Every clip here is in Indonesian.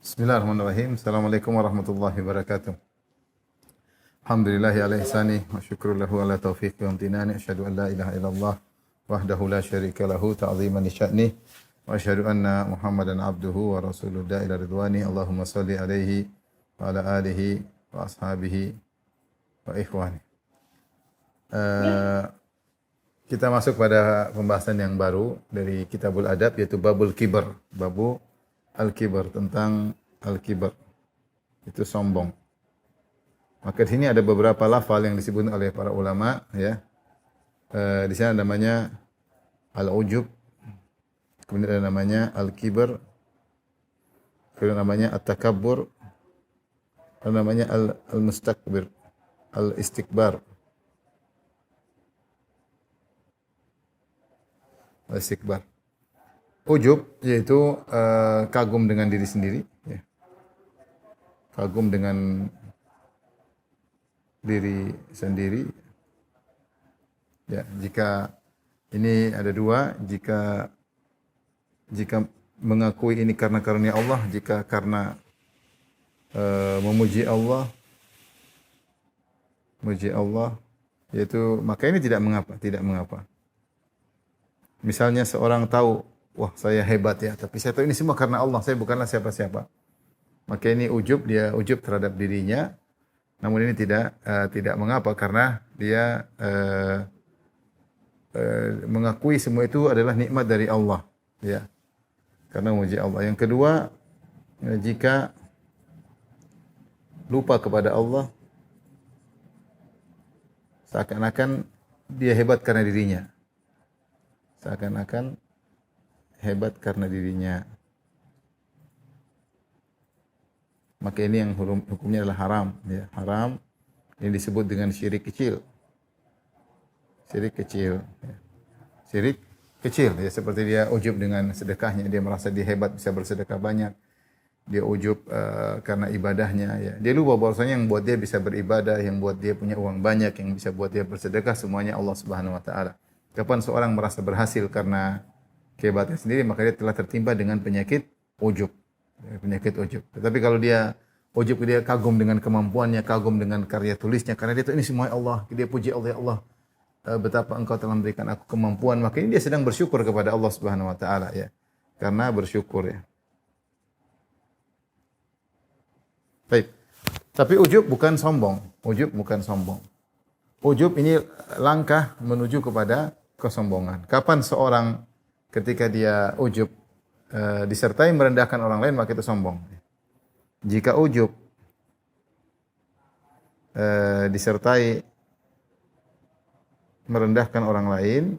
Bismillahirrahmanirrahim. Assalamualaikum warahmatullahi wabarakatuh. Alhamdulillahi ala ihsani wa syukru lahu ala taufiqi wa amtinani. Asyhadu an la ilaha illallah wahdahu la syarika lahu ta'ziman li sya'nih. Wa asyhadu anna Muhammadan abduhu wa rasuluhu ila ridwani. Allahumma salli alaihi wa ala alihi wa ashabihi wa ikhwani. Kita masuk pada pembahasan yang baru dari Kitabul Adab, yaitu Babul Kibar. Babu Al-Kibar, tentang Al-Kibar. Itu sombong. Maka di sini ada beberapa lafal yang disebut oleh para ulama, ya. Di sana namanya Al-Ujub, kemudian ada namanya Al-Kibar, kemudian namanya At-Takabbur, ada namanya Al-Mustakbir, Al-Istikbar. Al-Istikbar. Ujub yaitu kagum dengan diri sendiri, ya. Kagum dengan diri sendiri. Ya, jika ini ada dua, jika mengakui ini karena karunia Allah, jika karena memuji Allah, yaitu maka ini tidak mengapa. Misalnya seorang tahu, wah saya hebat ya, tapi saya tahu ini semua karena Allah, saya bukanlah siapa-siapa. Maka ini ujub, dia ujub terhadap dirinya. Namun ini tidak mengapa karena dia mengakui semua itu adalah nikmat dari Allah, ya. Karena memuji Allah. Yang kedua, jika lupa kepada Allah, seakan-akan dia hebat karena dirinya. Seakan-akan hebat karena dirinya. Maka ini yang hukumnya adalah haram, ya. Haram ini disebut dengan syirik kecil. Syirik kecil, ya. Syirik kecil, ya, seperti dia ujub dengan sedekahnya, dia merasa dia hebat bisa bersedekah banyak. Dia ujub karena ibadahnya, ya. Dia lupa bahwasanya yang buat dia bisa beribadah, yang buat dia punya uang banyak, yang bisa buat dia bersedekah semuanya Allah Subhanahu wa taala. Kapan seorang merasa berhasil karena kehebatannya sendiri, maka dia telah tertimpa dengan penyakit ujub. Penyakit ujub. Tetapi kalau dia ujub, dia kagum dengan kemampuannya, kagum dengan karya tulisnya, karena dia tahu ini semua Allah, dia puji Allah, ya Allah, betapa engkau telah memberikan aku kemampuan, maka ini dia sedang bersyukur kepada Allah Subhanahu wa taala, ya. Karena bersyukur, ya. Baik. Tapi ujub bukan sombong. Ujub bukan sombong. Ujub ini langkah menuju kepada kesombongan. Kapan seorang ketika dia ujub disertai merendahkan orang lain, maka itu sombong. Jika ujub disertai merendahkan orang lain,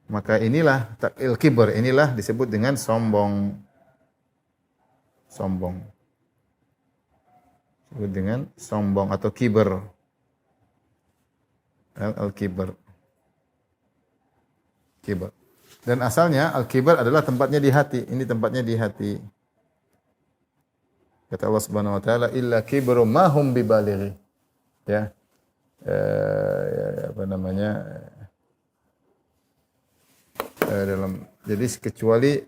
maka inilah takil kibr, inilah disebut dengan sombong. Disebut dengan sombong atau kibr. Al-kibr. Kibar. Dan asalnya al-kibar adalah tempatnya di hati. Ini tempatnya di hati. Kata Allah Subhanahu wa taala, illa kibru ma hum bibalighi. Ya. Apa namanya? Jadi kecuali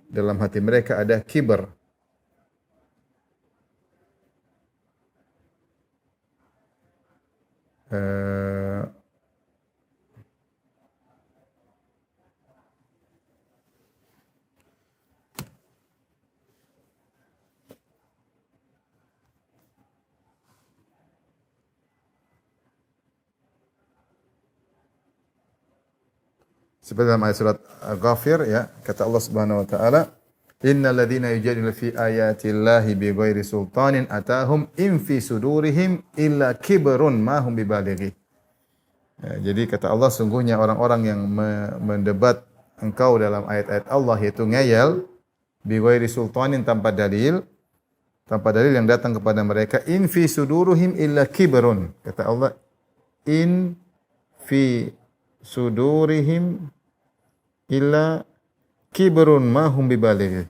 dalam hati mereka ada kibar. Seperti dalam ayat surat Ghafir, ya, kata Allah Subhanahu wa taala, innal ladzina yujadiluna fi ayatillahi bighairi sultanin atahum in fi sudurihim illa kibrun ma hum bibalighi. Ya, jadi kata Allah, sungguhnya orang-orang yang mendebat engkau dalam ayat-ayat Allah, yaitu ngeyel, bighairi sultanin, tanpa dalil yang datang kepada mereka, in fi sudurihim illa kibrun. Kata Allah, in fi sudurihim illa kibrun ma hum bibalighi.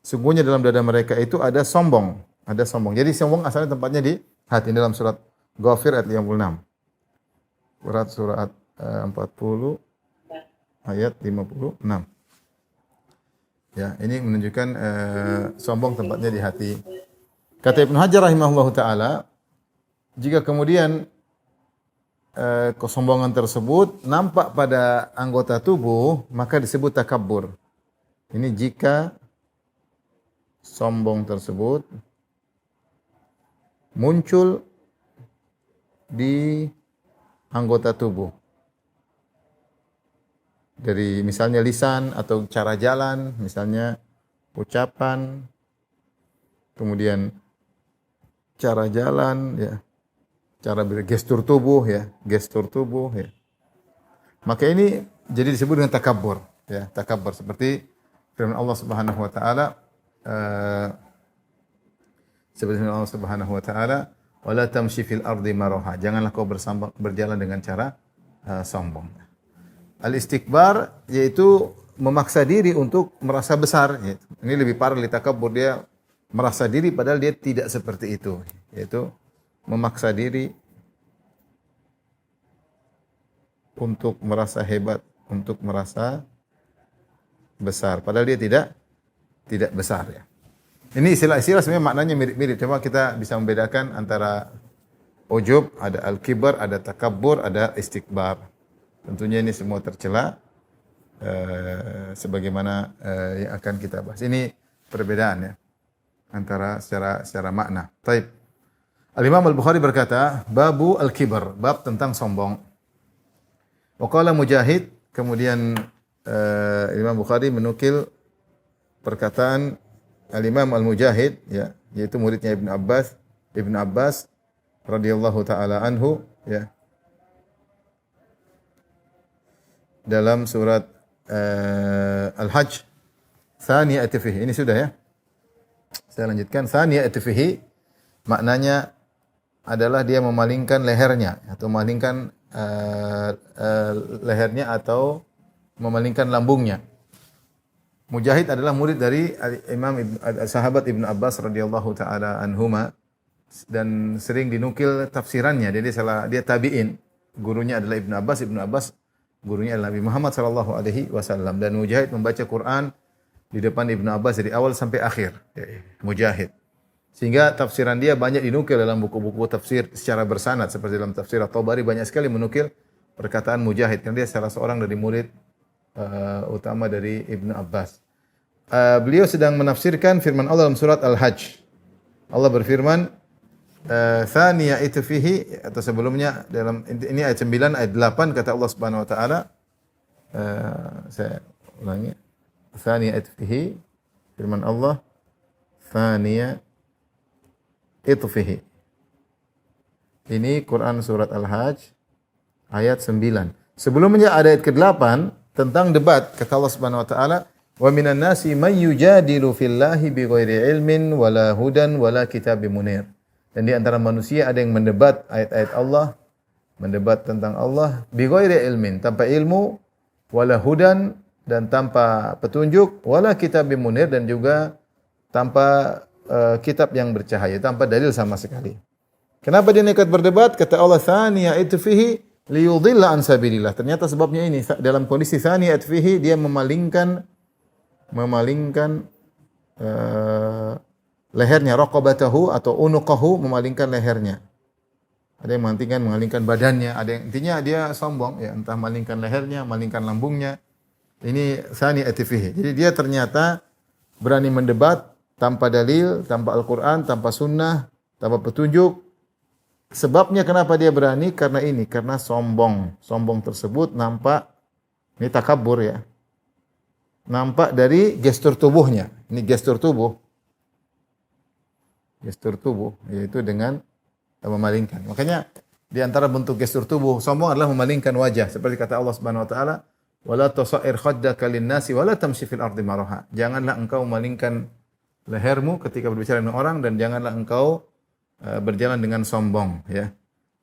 Sungguhnya dalam dada mereka itu ada sombong. Jadi sombong asalnya tempatnya di hati. Dalam surat Ghafir ayat 56. Surat 40 ayat 56. Ya, ini menunjukkan sombong tempatnya di hati. Kata Ibnu Hajar rahimahullahu taala, jika kemudian kesombongan tersebut nampak pada anggota tubuh, maka disebut takabbur. Ini jika sombong tersebut muncul di anggota tubuh. Dari misalnya lisan atau cara jalan, misalnya ucapan, kemudian cara jalan, ya, cara gestur tubuh, ya, gestur tubuh, ya. Maka ini jadi disebut dengan takabbur, ya, takabbur seperti firman Allah Subhanahu wa taala, seperti firman Allah Subhanahu wa taala, "Wala tamshi fil ardi maraha." Janganlah kau berjalan dengan cara sombong. Al-istikbar yaitu memaksa diri untuk merasa besar. Ini lebih parah dari takabbur, dia merasa diri padahal dia tidak seperti itu. Yaitu memaksa diri untuk merasa hebat, untuk merasa besar. Padahal dia tidak besar, ya. Ini istilah-istilah sebenarnya maknanya mirip-mirip. Cuma kita bisa membedakan antara ujub, ada al-kibar, ada takabbur, ada istikbar. Tentunya ini semua tercela sebagaimana yang akan kita bahas. Ini perbedaan, ya, antara secara makna. Taib. Al-Imam Al-Bukhari berkata, babu al-kibar, bab tentang sombong. Wa qala Mujahid, kemudian Imam Bukhari menukil perkataan Al-Imam Al-Mujahid, ya, yaitu muridnya Ibnu Abbas radhiyallahu taala anhu, ya. Dalam surat Al-Hajj, Thaniyati fihi. Ini sudah, ya. Saya lanjutkan. Thaniyati fihi maknanya adalah dia memalingkan lehernya atau memalingkan lehernya atau memalingkan lambungnya. Mujahid adalah murid dari sahabat Ibnu Abbas radhiyallahu taala anhuma dan sering dinukil tafsirannya. Jadi dia tabi'in. Gurunya adalah Ibnu Abbas gurunya adalah Nabi Muhammad sallallahu alaihi wasallam, dan Mujahid membaca Quran di depan Ibnu Abbas dari awal sampai akhir. Mujahid. Sehingga tafsiran dia banyak dinukil dalam buku-buku tafsir secara bersanad, seperti dalam tafsir At-Tabari banyak sekali menukil perkataan Mujahid karena dia salah seorang dari murid utama dari Ibnu Abbas. Beliau sedang menafsirkan firman Allah dalam surat Al-Hajj. Allah berfirman, Thaniya itu fihi, atau sebelumnya dalam ini ayat 9, ayat 8 kata Allah Subhanahu wa taala, saya ulangi. Thaniya itu fihi, firman Allah, Thaniya itu fihi. Ini Quran surat Al-Hajj ayat 9. Sebelumnya ada ayat ke-8 tentang debat, kata Allah Subhanahu wa taala, wa minan nasi may yujadilu fillahi bighairi ilmin wala hudan wala kitabim munir. Dan di antara manusia ada yang mendebat ayat-ayat Allah, mendebat tentang Allah bighairi ilmin, tanpa ilmu, wala hudan, dan tanpa petunjuk, wala kitabim munir, dan juga tanpa kitab yang bercahaya, tanpa dalil sama sekali. Kenapa dia nekat berdebat? Kata Allah, thaniya itu fihi liyudhilla an sabilillah. Ternyata sebabnya ini, dalam kondisi thaniya itu fihi, dia memalingkan lehernya, raqabatahu atau unuqahu, memalingkan lehernya. Ada yang memalingkan badannya, ada yang intinya dia sombong, ya, entah malingkan lehernya, malingkan lambungnya. Ini thaniya itu fihi. Jadi dia ternyata berani mendebat tanpa dalil, tanpa Al-Qur'an, tanpa sunnah, tanpa petunjuk. Sebabnya kenapa dia berani? Karena sombong. Sombong tersebut nampak, ini takabbur, ya. Nampak dari gestur tubuhnya. Ini gestur tubuh. Gestur tubuh, yaitu dengan memalingkan. Makanya di antara bentuk gestur tubuh sombong adalah memalingkan wajah. Seperti kata Allah Subhanahu wa taala, "Wala tusair khaddaka lin-nasi wala tamshi fil ardi maraha." Janganlah engkau memalingkan lehermu ketika berbicara dengan orang, dan janganlah engkau berjalan dengan sombong, ya.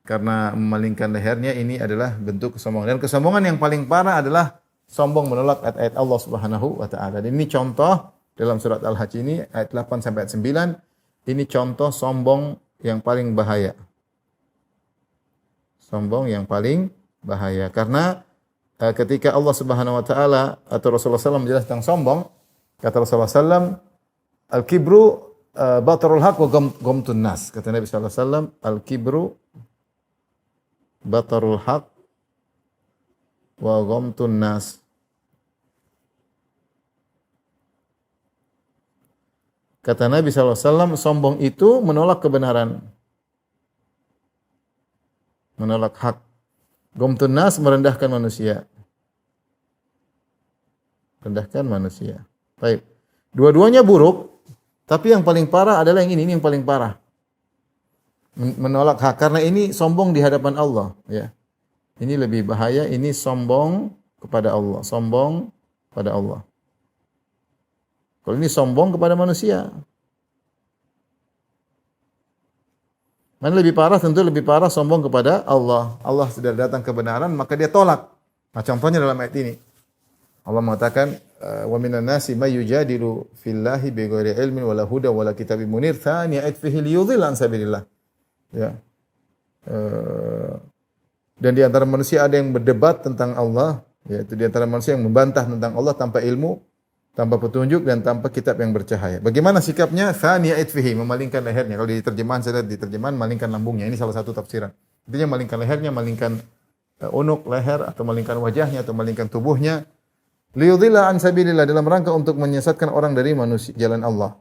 Karena memalingkan lehernya ini adalah bentuk kesombongan. Dan kesombongan yang paling parah adalah sombong menolak ayat-ayat Allah Subhanahu wa taala. Dan ini contoh dalam surat Al-Hajj ini ayat 8 sampai ayat 9, ini contoh sombong yang paling bahaya. Sombong yang paling bahaya karena ketika Allah Subhanahu wa taala atau Rasulullah SAW menjelaskan tentang sombong, Kata Rasulullah SAW, al-kibru batarul haq wa ghamtun nas. Kata Nabi SAW, al-kibru batarul haq wa ghamtun nas. Kata Nabi SAW, sombong itu menolak kebenaran. Menolak hak. Ghamtun nas, merendahkan manusia. Rendahkan manusia. Baik. Dua-duanya buruk, tapi yang paling parah adalah yang ini yang paling parah. Menolak hak, karena ini sombong di hadapan Allah. Ya. Ini lebih bahaya, ini sombong kepada Allah. Sombong pada Allah. Kalau ini sombong kepada manusia. Mana lebih parah? Tentu lebih parah sombong kepada Allah. Allah sudah datang kebenaran, maka dia tolak. Nah, contohnya dalam ayat ini. Allah mengatakan, wa minan nasi may yujadilu fillahi bighairi ilmin wala huda wala kitabim munir thani atfihi liyudhil an sabilillah. Ya. Dan di antara manusia ada yang berdebat tentang Allah, yaitu di antara manusia yang membantah tentang Allah tanpa ilmu, tanpa petunjuk dan tanpa kitab yang bercahaya. Bagaimana sikapnya? Thani atfihi, memalingkan lehernya. Kalau di terjemahan saya lihat di terjemahan malingkan lambungnya. Ini salah satu tafsiran. Intinya malingkan lehernya, malingkan unuk leher atau malingkan wajahnya atau malingkan tubuhnya. Liyudhilla an sabilillah, dalam rangka untuk menyesatkan orang dari manusia jalan Allah.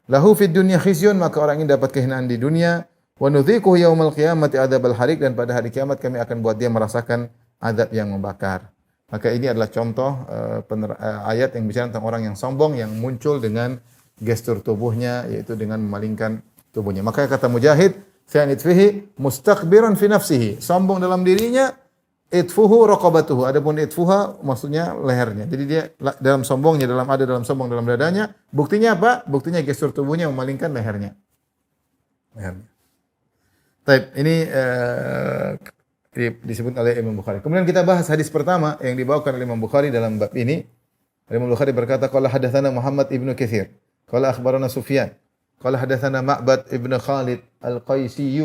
Lahu fid dunya khizyun, maka orang ini dapat kehinaan di dunia. Wa nudhiquhu yaumal qiyamati adzabal hariq, dan pada hari kiamat kami akan buat dia merasakan azab yang membakar. Maka ini adalah contoh ayat yang bicara tentang orang yang sombong yang muncul dengan gestur tubuhnya, yaitu dengan memalingkan tubuhnya. Maka kata Mujahid, "Thanit fihi mustakbiran fi nafsihi." Sombong dalam dirinya, itfuhu raqabatuhu. Adapun itfuha maksudnya lehernya. Jadi dia dalam sombongnya, dalam sombong dalam dadanya. Buktinya apa? Buktinya gestur tubuhnya memalingkan lehernya. Baik, ini disebut oleh Imam Bukhari. Kemudian kita bahas hadis pertama yang dibawakan oleh Imam Bukhari dalam bab ini. Imam Bukhari berkata, qala hadatsana Muhammad ibnu Katsir, qala akhbarana Sufyan, qala hadatsana Ma'bad ibnu Khalid al-Qaisi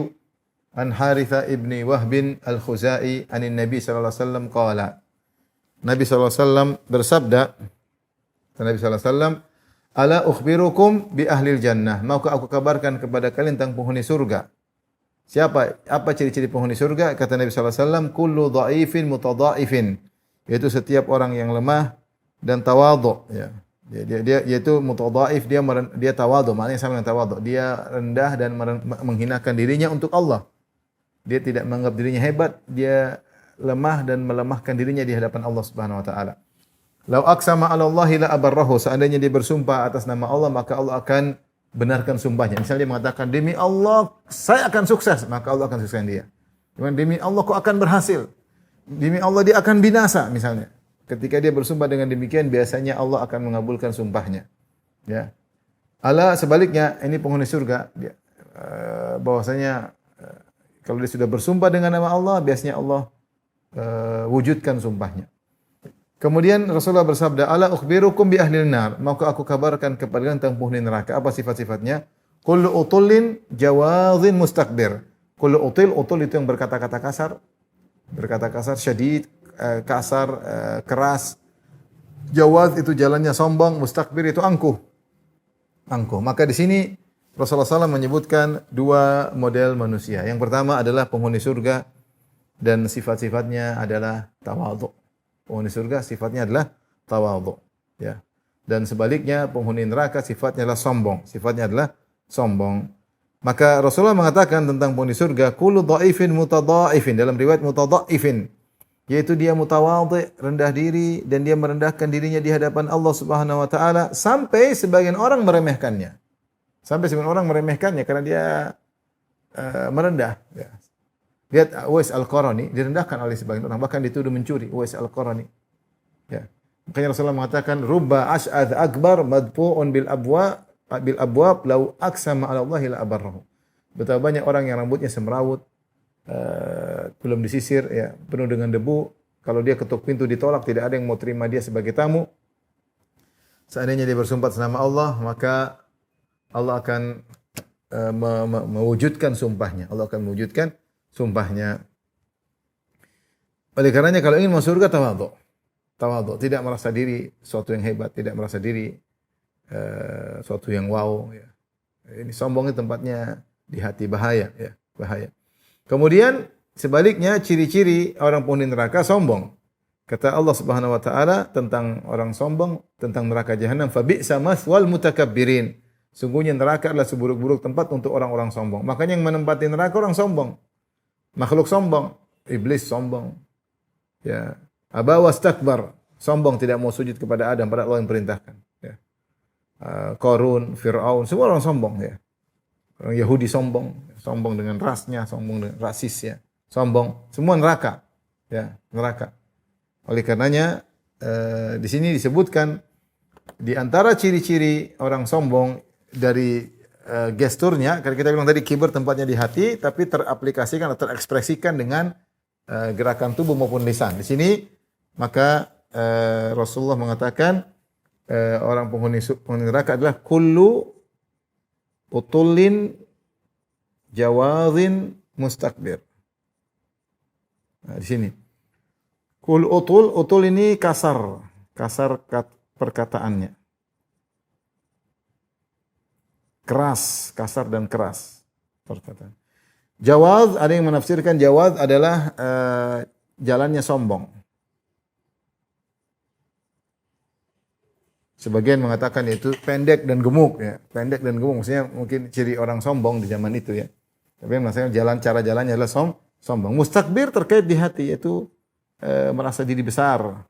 an Haritha ibni Wahbin al-Khuzai anin Nabi sallallahu alaihi wasallam qala. Nabi sallallahu alaihi wasallam bersabda, Nabi sallallahu alaihi wasallam, ala ukhbirukum bi ahlil jannah, maukah aku kabarkan kepada kalian tentang penghuni surga? Siapa? Apa ciri-ciri penghuni surga? Kata Nabi sallallahu alaihi wasallam, kullu dha'ifin mutadha'ifin, yaitu setiap orang yang lemah dan tawadhu, ya. Dia yaitu mutadhaif, dia tawadhu, maknanya sama dengan tawadhu. Dia rendah dan menghinakan dirinya untuk Allah. Dia tidak menganggap dirinya hebat, dia lemah dan melemahkan dirinya di hadapan Allah Subhanahu wa taala. Lau aqsama 'ala Allahi la abarrahu, seandainya dia bersumpah atas nama Allah, maka Allah akan benarkan sumpahnya. Misalnya dia mengatakan, demi Allah saya akan sukses, maka Allah akan sukseskan dia. Demi Allah kau akan berhasil. Demi Allah dia akan binasa misalnya. Ketika dia bersumpah dengan demikian, biasanya Allah akan mengabulkan sumpahnya. Ya. Ala sebaliknya, ini penghuni surga, bahwasanya kalau dia sudah bersumpah dengan nama Allah, biasanya Allah wujudkan sumpahnya. Kemudian Rasulullah bersabda, ala ukhbirukum bi ahlil nar, maka aku kabarkan kepada kalian tentang penghuni neraka. Apa sifat-sifatnya? Kullu utullin jawadhin mustakbir. Kullu utul itu yang berkata-kata kasar, syadid, kasar, keras. Jawad itu jalannya sombong, mustakbir itu angkuh. Maka di sini Rasulullah SAW menyebutkan dua model manusia. Yang pertama adalah penghuni surga dan sifat-sifatnya adalah tawadhu. Penghuni surga sifatnya adalah tawadhu, ya. Dan sebaliknya penghuni neraka sifatnya adalah sombong. Maka Rasulullah mengatakan tentang penghuni surga, kullu dhaifin mutadhaifin, dalam riwayat mutadhaifin, yaitu dia mutawadhi, rendah diri, dan dia merendahkan dirinya di hadapan Allah Subhanahu wa taala sampai sebagian orang meremehkannya. Karena dia merendah, ya. Lihat Uwais Al-Qarani direndahkan oleh sebagian orang, bahkan dituduh mencuri. Uwais Al-Qarani, ya. Makanya Rasulullah mengatakan, rubba ash'adz akbar madfu'un bil abwab law aqsama 'ala Allahi la abarrahu. Betapa banyak orang yang rambutnya semrawut, belum disisir, ya, penuh dengan debu. Kalau dia ketuk pintu ditolak, tidak ada yang mau terima dia sebagai tamu. Seandainya dia bersumpah atas nama Allah, maka Allah akan mewujudkan sumpahnya. Oleh karenanya kalau ingin masuk surga, tawadhu. Tidak merasa diri suatu yang hebat, tidak merasa diri suatu yang wow. Ya. Ini sombong itu tempatnya di hati, bahaya. Ya, bahaya. Kemudian sebaliknya ciri-ciri orang penghuni neraka sombong. Kata Allah Subhanahu wa taala tentang orang sombong, tentang neraka jahanam, fa bi'sa maswal mutakabbirin. Sungguhnya neraka adalah seburuk-buruk tempat untuk orang-orang sombong. Makanya yang menempati neraka orang sombong. Makhluk sombong, iblis sombong. Ya. Aba wastakbar, sombong tidak mau sujud kepada Adam pada Allah yang perintahkan. Ya. Qarun, Fir'aun, semua orang sombong ya. Orang Yahudi sombong, sombong dengan rasnya, sombong dengan rasisnya, sombong, semua neraka. Ya, neraka. Oleh karenanya di sini disebutkan di antara ciri-ciri orang sombong dari gesturnya, karena kita bilang tadi kibir tempatnya di hati, tapi teraplikasikan atau terekspresikan dengan gerakan tubuh maupun lisan. Di sini maka Rasulullah mengatakan orang penghuni neraka adalah kullu utulin jawadhin mustakbir. Nah, di sini. Kul utul ini kasar perkataannya. Keras, kasar dan keras perkataan. Jawaz, ada yang menafsirkan jawaz adalah jalannya sombong. Sebagian mengatakan itu pendek dan gemuk ya. Pendek dan gemuk maksudnya mungkin ciri orang sombong di zaman itu ya. Tapi maksudnya cara jalannya adalah sombong. Mustakbir terkait di hati yaitu merasa diri besar.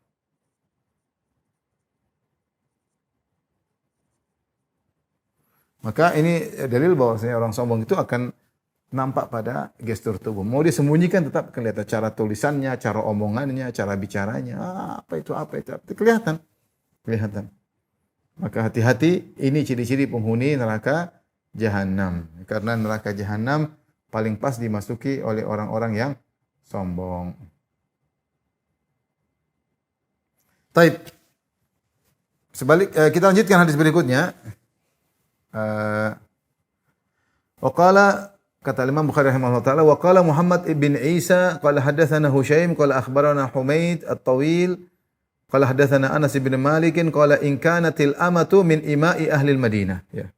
Maka ini dalil bahwasanya orang sombong itu akan nampak pada gestur tubuh. Mau disembunyikan tetap kelihatan cara tulisannya, cara omongannya, cara bicaranya. Apa itu? Itu kelihatan. Kelihatan. Maka hati-hati, ini ciri-ciri penghuni neraka jahanam. Karena neraka jahanam paling pas dimasuki oleh orang-orang yang sombong. Taib. Kita lanjutkan hadis berikutnya. Waqala kata Imam Bukhari rahimahullah taala waqala Muhammad ibn Isa qala hadatsana Husyaim qala akhbarana Humaid at-Tawil qala hadatsana Anas bin Malik qala in kanatil amatu min ima'i ahli Madinah ya.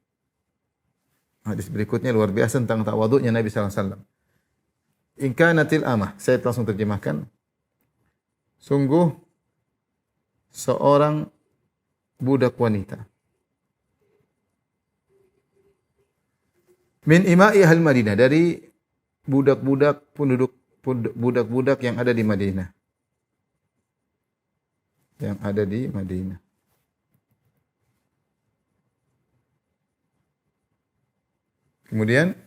Hadis berikutnya luar biasa tentang tawadhu'nya Nabi sallallahu alaihi wasallam. In kanatil amah, saya langsung terjemahkan. Sungguh seorang budak wanita min ima'i ahli Madinah, dari budak-budak yang ada di Madinah. Yang ada di Madinah. Kemudian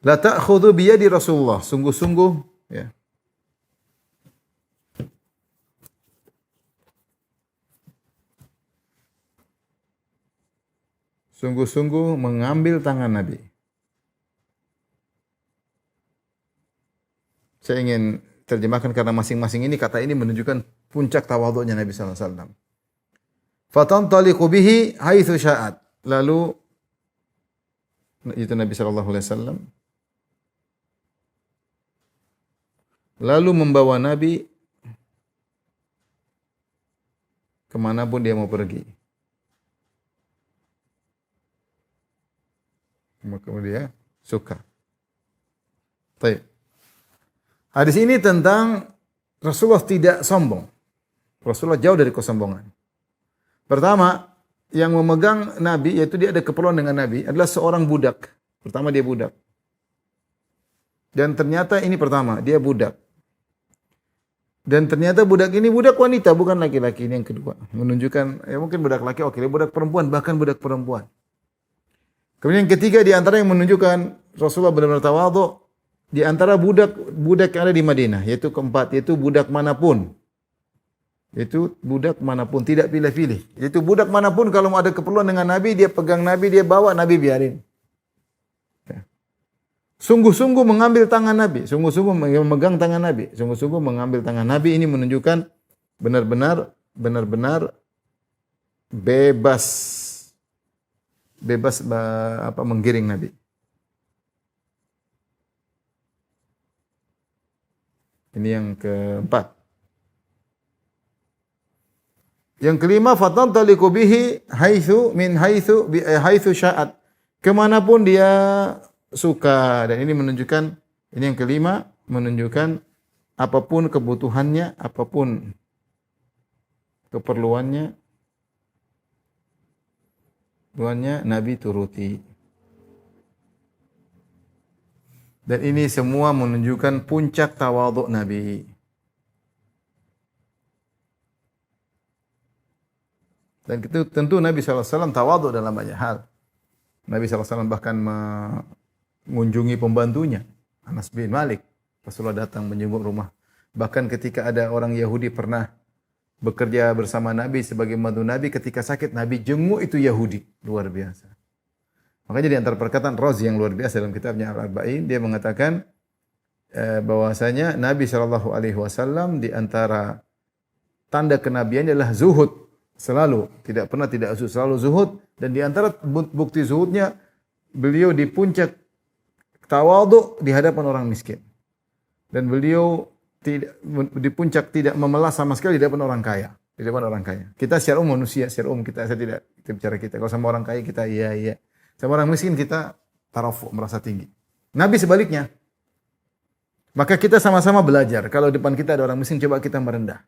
la ta'khudhu bi yadi Rasulullah, sungguh-sungguh ya. Sungguh-sungguh mengambil tangan Nabi. Saya ingin terjemahkan karena masing-masing ini kata ini menunjukkan puncak tawadhu'nya Nabi sallallahu alaihi wasallam. Fatantaliqu bihi haitsu sya'at. Lalu itu Nabi sallallahu alaihi wasallam lalu membawa Nabi kemanapun dia mau pergi. Kemudian dia suka. Baik. Hadis ini tentang Rasulullah tidak sombong. Rasulullah jauh dari kesombongan. Pertama, yang memegang Nabi, yaitu dia ada keperluan dengan Nabi, adalah seorang budak. Pertama dia budak. Dan ternyata ini pertama, dia budak. Dan ternyata budak ini budak wanita, bukan laki-laki. Ini yang kedua. Menunjukkan, ya mungkin budak laki, oke, budak perempuan, bahkan budak perempuan. Kemudian yang ketiga di antara yang menunjukkan Rasulullah benar-benar tawadhu, di antara budak yang ada di Madinah, yaitu keempat, yaitu budak manapun. Yaitu budak manapun, tidak pilih-pilih. Yaitu budak manapun kalau mau ada keperluan dengan Nabi, dia pegang Nabi, dia bawa, Nabi biarin. Ya. Sungguh-sungguh mengambil tangan Nabi, sungguh-sungguh memegang tangan Nabi, sungguh-sungguh mengambil tangan Nabi. Ini menunjukkan benar-benar bebas menggiring Nabi. Ini yang keempat. Yang kelima, fatantaliqu bihi haitsu sya'at. Kemanapun dia suka. Dan ini menunjukkan, ini yang kelima, menunjukkan apapun kebutuhannya, apapun keperluannya, Nabi turuti. Dan ini semua menunjukkan puncak tawadhu Nabi. Dan itu tentu Nabi SAW tawadhu dalam banyak hal. Nabi SAW bahkan mengunjungi pembantunya, Anas bin Malik. Rasulullah datang menjenguk rumah. Bahkan ketika ada orang Yahudi pernah bekerja bersama Nabi sebagai pembantu Nabi, ketika sakit Nabi jenguk itu Yahudi. Luar biasa. Makanya di antara perkataan Razi yang luar biasa dalam kitabnya Al-Arba'in, dia mengatakan bahwasanya Nabi SAW di antara tanda kenabiannya adalah zuhud. Selalu, tidak pernah tidak zuhud, selalu zuhud. Dan di antara bukti zuhudnya, beliau di puncak tawadhu di hadapan orang miskin. Dan beliau tidak di puncak tidak memelas sama sekali di hadapan orang kaya. Di hadapan orang kaya. Kita secara umum manusia, secara umum saya tidak bicara kita. Kalau sama orang kaya kita iya. Sama orang miskin kita tarafu, merasa tinggi. Nabi sebaliknya. Maka kita sama-sama belajar. Kalau depan kita ada orang miskin, coba kita merendah.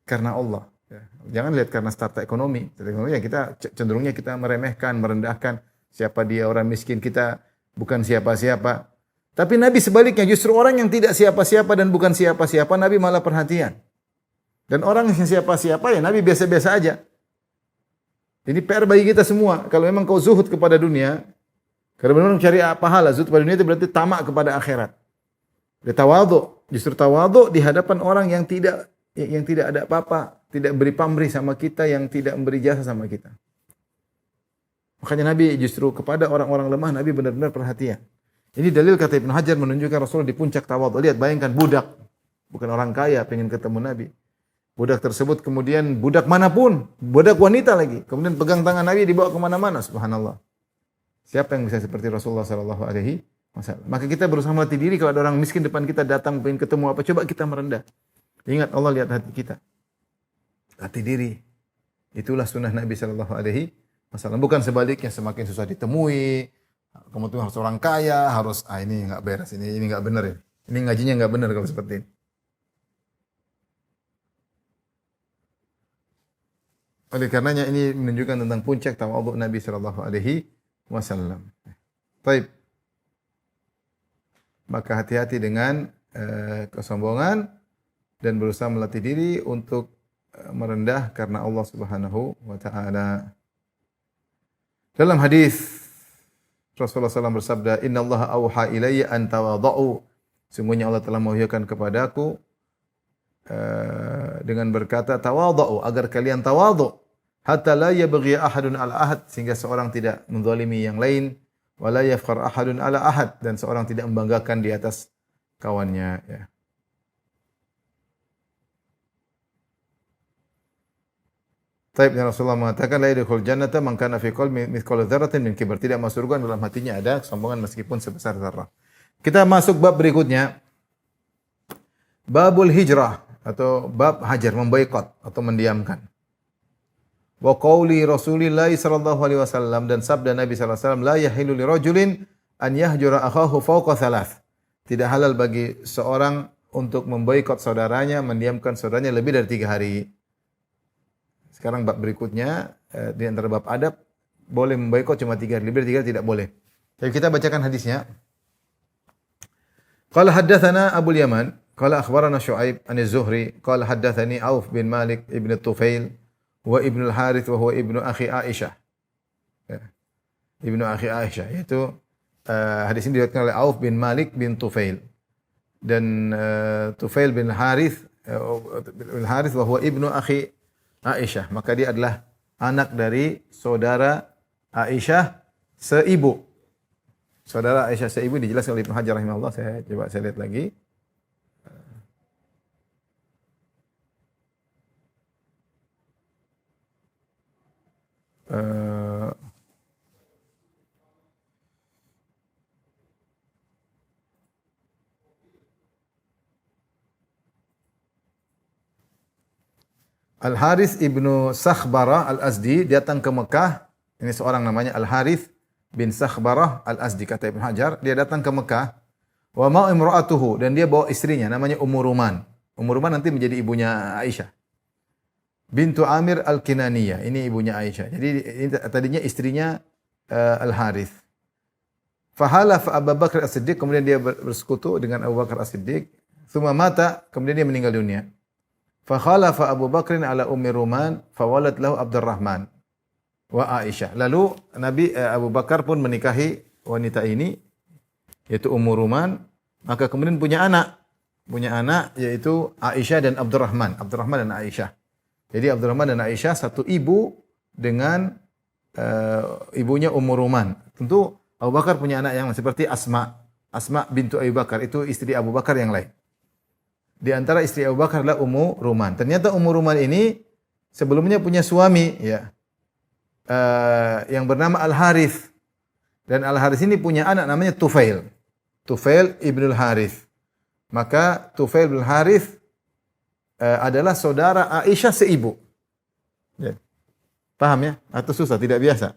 Karena Allah. Ya. Jangan lihat karena starta ekonomi. Ya kita cenderungnya kita meremehkan, merendahkan. Siapa dia orang miskin, kita bukan siapa-siapa. Tapi Nabi sebaliknya, justru orang yang tidak siapa-siapa dan bukan siapa-siapa, Nabi malah perhatian. Dan orang yang siapa-siapa ya Nabi biasa-biasa aja. Ini PR bagi kita semua. Kalau memang kau zuhud kepada dunia, kalau benar-benar mencari pahala, zuhud kepada dunia itu berarti tamak kepada akhirat. Dia tawadhu, justru tawadhu di hadapan orang yang tidak ada apa-apa, tidak beri pamrih sama kita, yang tidak memberi jasa sama kita. Makanya Nabi justru kepada orang-orang lemah, Nabi benar-benar perhatian. Ini dalil kata Ibnu Hajar menunjukkan Rasulullah di puncak tawadhu. Lihat, bayangkan budak, bukan orang kaya, pengen ketemu Nabi. Budak tersebut kemudian budak manapun, budak wanita lagi, kemudian pegang tangan Nabi dibawa kemana-mana, subhanallah. Siapa yang bisa seperti Rasulullah Sallallahu Alaihi Wasallam? Maka kita berusaha melatih diri kalau ada orang miskin depan kita datang pengen ketemu apa, coba kita merendah. Ingat Allah lihat hati kita. Latih diri. Itulah sunnah Nabi Sallallahu Alaihi Wasallam. Bukan sebaliknya, semakin susah ditemui, kemudian harus orang kaya, harus ini nggak beres, ini nggak benar ini. Ini ngajinya nggak benar kalau seperti ini. Oleh karenanya ini menunjukkan tentang puncak tawadhu Nabi Sallallahu Alaihi Wasallam. Baik. Maka hati-hati dengan kesombongan dan berusaha melatih diri untuk merendah karena Allah Subhanahu wa taala. Dalam hadis Rasulullah SAW bersabda, "Inna Allah auha ilayya an tawadhu." Sungguhnya Allah telah mewahyukan kepadaku dengan berkata tawadhu, agar kalian tawadhu, hatta la yabghi ahadun ala ahad, sehingga seorang tidak menzalimi yang lain, wala yafkhar ahadun ala ahad, dan seorang tidak membanggakan di atas kawannya, ya. Taib yang Rasulullah mengatakan la yadkhul jannata man kana fi qalbi mithqala dzarratin min kibr, tidak masuk surga dalam hatinya ada kesombongan meskipun sebesar zarrah. Kita masuk bab berikutnya. Babul hijrah atau bab hajar, memboikot atau mendiamkan. Wa qauli Rasulillah sallallahu alaihi wasallam, dan sabda Nabi sallallahu alaihi wasallam, la yahilu li rajulin an yahjura akhahu fawqa thalath. Tidak halal bagi seorang untuk memboikot saudaranya, mendiamkan saudaranya lebih dari 3 hari. Sekarang bab berikutnya di antara bab adab, boleh memboikot cuma 3 hari, lebih dari 3 hari tidak boleh. Jadi kita bacakan hadisnya. Qala haddatsana Abu Yaman, qala akhbarana Syu'aib an Az-Zuhri, qala haddatsani Auf bin Malik ibn Tufail wa ibn al-Harith wa huwa ibnu akhi Aisyah. Ya. Ibnu akhi Aisyah, yaitu hadis ini diriwayatkan oleh Auf bin Malik bin Tufail dan Tufail bin Harith bin Harith wa huwa ibnu akhi Aisyah, maka dia adalah anak dari saudara Aisyah seibu. Saudara Aisyah seibu dijelaskan oleh Ibnu Hajar rahimahullah. Saya lihat lagi. Al-Harith ibnu Sakhbarah Al-Azdi datang ke Mekah. Ini seorang namanya Al-Harith bin Sakhbarah Al-Azdi, kata Ibn Hajar. Dia datang ke Mekah. Wa ma imra'atuhu, dan dia bawa istrinya namanya Ummu Ruman. Ummu Ruman nanti menjadi ibunya Aisyah. Bintu Amir Al-Kinaniyah, ini ibunya Aisyah. Jadi ini tadinya istrinya Al-Harith. Fahalafa Abu Bakar As-Siddiq, kemudian dia bersekutu dengan Abu Bakar As-Siddiq. Tsumma mata, kemudian dia meninggal dunia. Fakhalafa Abu Bakrin ala Ummi Ruman, fawalad lahu Abdurrahman wa Aisyah. Lalu Nabi Abu Bakar pun menikahi wanita ini, yaitu Ummu Ruman, maka kemudian punya anak yaitu Aisyah dan Abdurrahman. Abdurrahman dan Aisyah. Jadi Abdurrahman dan Aisyah satu ibu dengan ibunya Ummu Ruman. Tentu Abu Bakar punya anak yang seperti Asma. Asma bintu Abu Bakar, itu istri Abu Bakar yang lain. Di antara istri Abu Bakar adalah Ummu Ruman. Ternyata Ummu Ruman ini sebelumnya punya suami, ya, yang bernama Al-Harith. Dan Al-Harith ini punya anak namanya Tufail. Tufail ibnul Harith. Maka Tufail bin Harith adalah saudara Aisyah seibu. Ya. Paham ya? Atau susah, tidak biasa.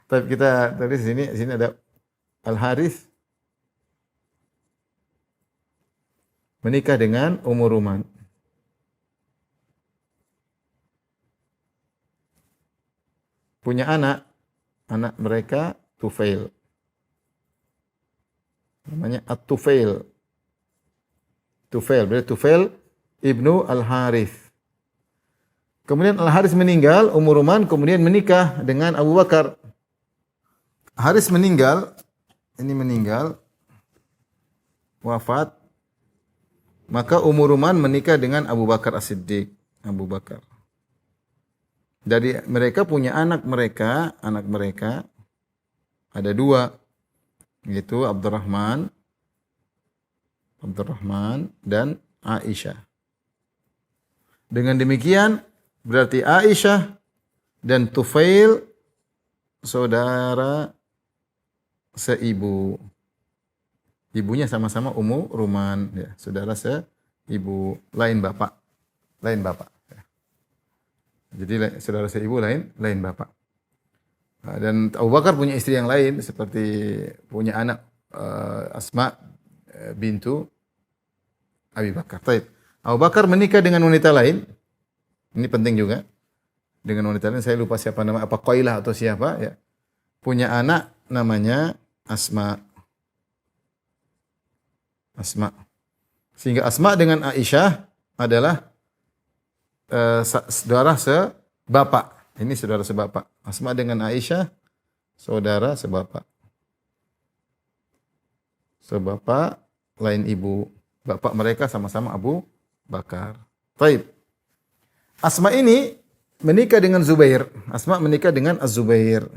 Tapi kita tadi sini ada Al-Harith menikah dengan Ummu Ruman. Punya anak mereka Tufail. Namanya At-Tufail. Berarti Tufail ibnu Al-Harith. Kemudian Al-Harith meninggal, Ummu Ruman kemudian menikah dengan Abu Bakar. Harith meninggal, wafat. Maka Ummu Ruman menikah dengan Abu Bakar As-Siddiq. Abu Bakar. Dari mereka punya anak mereka ada dua, yaitu Abdurrahman dan Aisyah. Dengan demikian berarti Aisyah dan Tufail saudara seibu. Ibunya sama-sama Ummu Ruman, ya, saudara seibu, lain bapak. Ya. Jadi saudara seibu lain bapak. Dan Abu Bakar punya istri yang lain, seperti punya anak Asma bintu Abi Bakar. Baik. Abu Bakar menikah dengan wanita lain. Ini penting juga. Dengan wanita lain, saya lupa siapa nama, apa Qailah atau siapa, ya. Punya anak namanya Asma. Sehingga Asma dengan Aisyah adalah saudara sebapak. Ini saudara sebapak. Asma dengan Aisyah saudara sebapak. Sebapak lain ibu. Bapak mereka sama-sama Abu Bakar. Taib. Asma ini menikah dengan Zubair. Asma menikah dengan Az-Zubair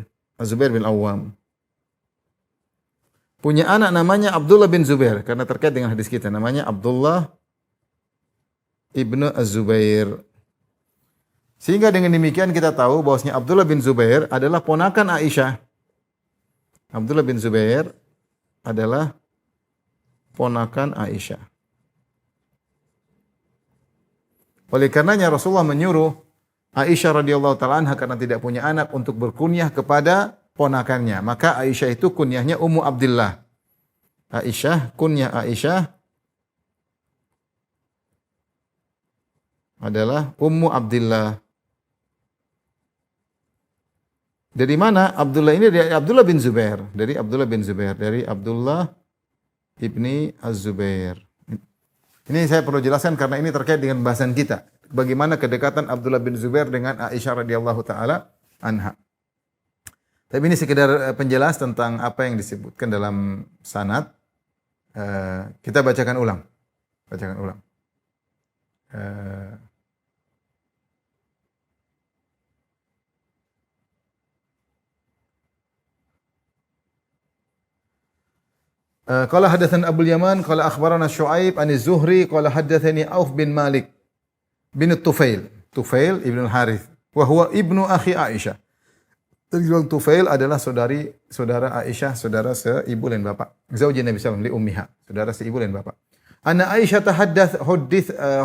bin Awwam. Punya anak namanya Abdullah bin Zubair, karena terkait dengan hadis kita, namanya Abdullah ibnu Az-Zubair. Sehingga dengan demikian kita tahu bahwasanya Abdullah bin Zubair adalah ponakan Aisyah. Abdullah bin Zubair adalah ponakan Aisyah. Oleh karenanya Rasulullah menyuruh Aisyah radhiyallahu taala anha karena tidak punya anak untuk berkunyah kepada ponakannya. Maka Aisyah itu kunyahnya Ummu Abdillah. Kunyah Aisyah adalah Ummu Abdillah. Dari mana? Abdullah ini dari Abdullah bin Zubair. Dari Abdullah ibni Az-Zubair. Ini saya perlu jelaskan karena ini terkait dengan bahasan kita. Bagaimana kedekatan Abdullah bin Zubair dengan Aisyah radhiyallahu taala anha. Tapi ini sekedar penjelas tentang apa yang disebutkan dalam sanad. Kita bacakan ulang. Qala hadatsana Abdul Yaman qala akhbarana Syuaib an Az-Zuhri qala hadatsani Auf bin Malik bin Tufail ibnu Al-Harith wa huwa ibnu akhi Aisyah. Terbilang Tufail adalah saudara Aisyah, saudara seibu dan bapak. Zaujin Nabi sallallahu alaihi wasallam li ummiha, saudara seibu dan bapak. anna Aisyah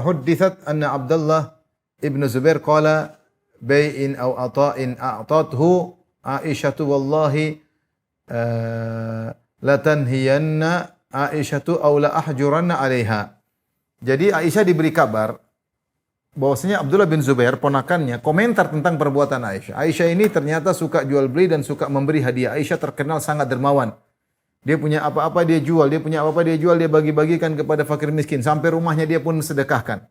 huddithat anna Abdullah ibn Zubair qala bai'in aw ata'in a'tathu Aisyatu wallahi la tanhiyanna Aisyatu aw la ahjuranna 'alaiha. Jadi Aisyah diberi kabar bahwasanya Abdullah bin Zubair ponakannya komentar tentang perbuatan Aisyah. Aisyah ini ternyata suka jual beli dan suka memberi hadiah. Aisyah terkenal sangat dermawan. Dia punya apa-apa dia jual, dia punya apa-apa dia jual, dia bagi-bagikan kepada fakir miskin. Sampai rumahnya dia pun sedekahkan.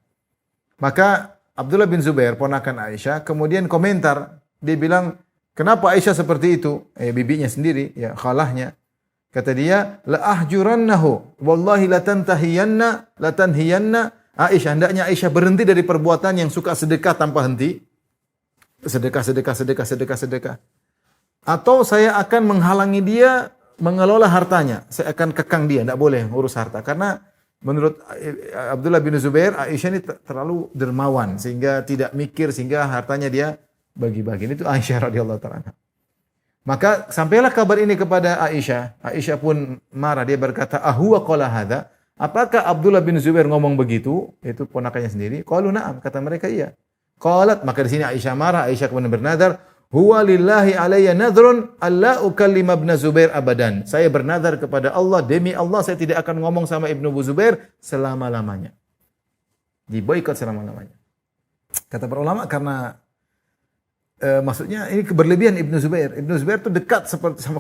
Maka Abdullah bin Zubair, ponakan Aisyah, kemudian komentar. Dia bilang, kenapa Aisyah seperti itu? Bibinya sendiri, ya khalahnya. Kata dia, la ahjurannahu, wallahi la tanhiyanna Aisyah. Hendaknya Aisyah berhenti dari perbuatan yang suka sedekah tanpa henti. Sedekah. Atau saya akan menghalangi dia mengelola hartanya. Saya akan kekang dia, tidak boleh ngurus harta. Karena menurut Abdullah bin Zubair, Aisyah ini terlalu dermawan sehingga tidak mikir, sehingga hartanya dia bagi-bagi. Itu Aisyah radhiyallahu ta'ala. Maka sampailah kabar ini kepada Aisyah. Aisyah pun marah, dia berkata, "Ahuwa qala hadza?" Apakah Abdullah bin Zubair ngomong begitu? Itu ponakannya sendiri. Qalu na'am, kata mereka iya. Qalat, maka di sini Aisyah marah. Aisyah kemudian bernadar, "Huwa lillahi alayya nadhrun alla ukallima ibn Zubair abadan." Saya bernadar kepada Allah, demi Allah saya tidak akan ngomong sama Ibnu Zubair selama-lamanya. Diboikot selama-lamanya. Kata para ulama karena maksudnya ini keberlebihan Ibnu Zubair. Ibnu Zubair itu dekat seperti sama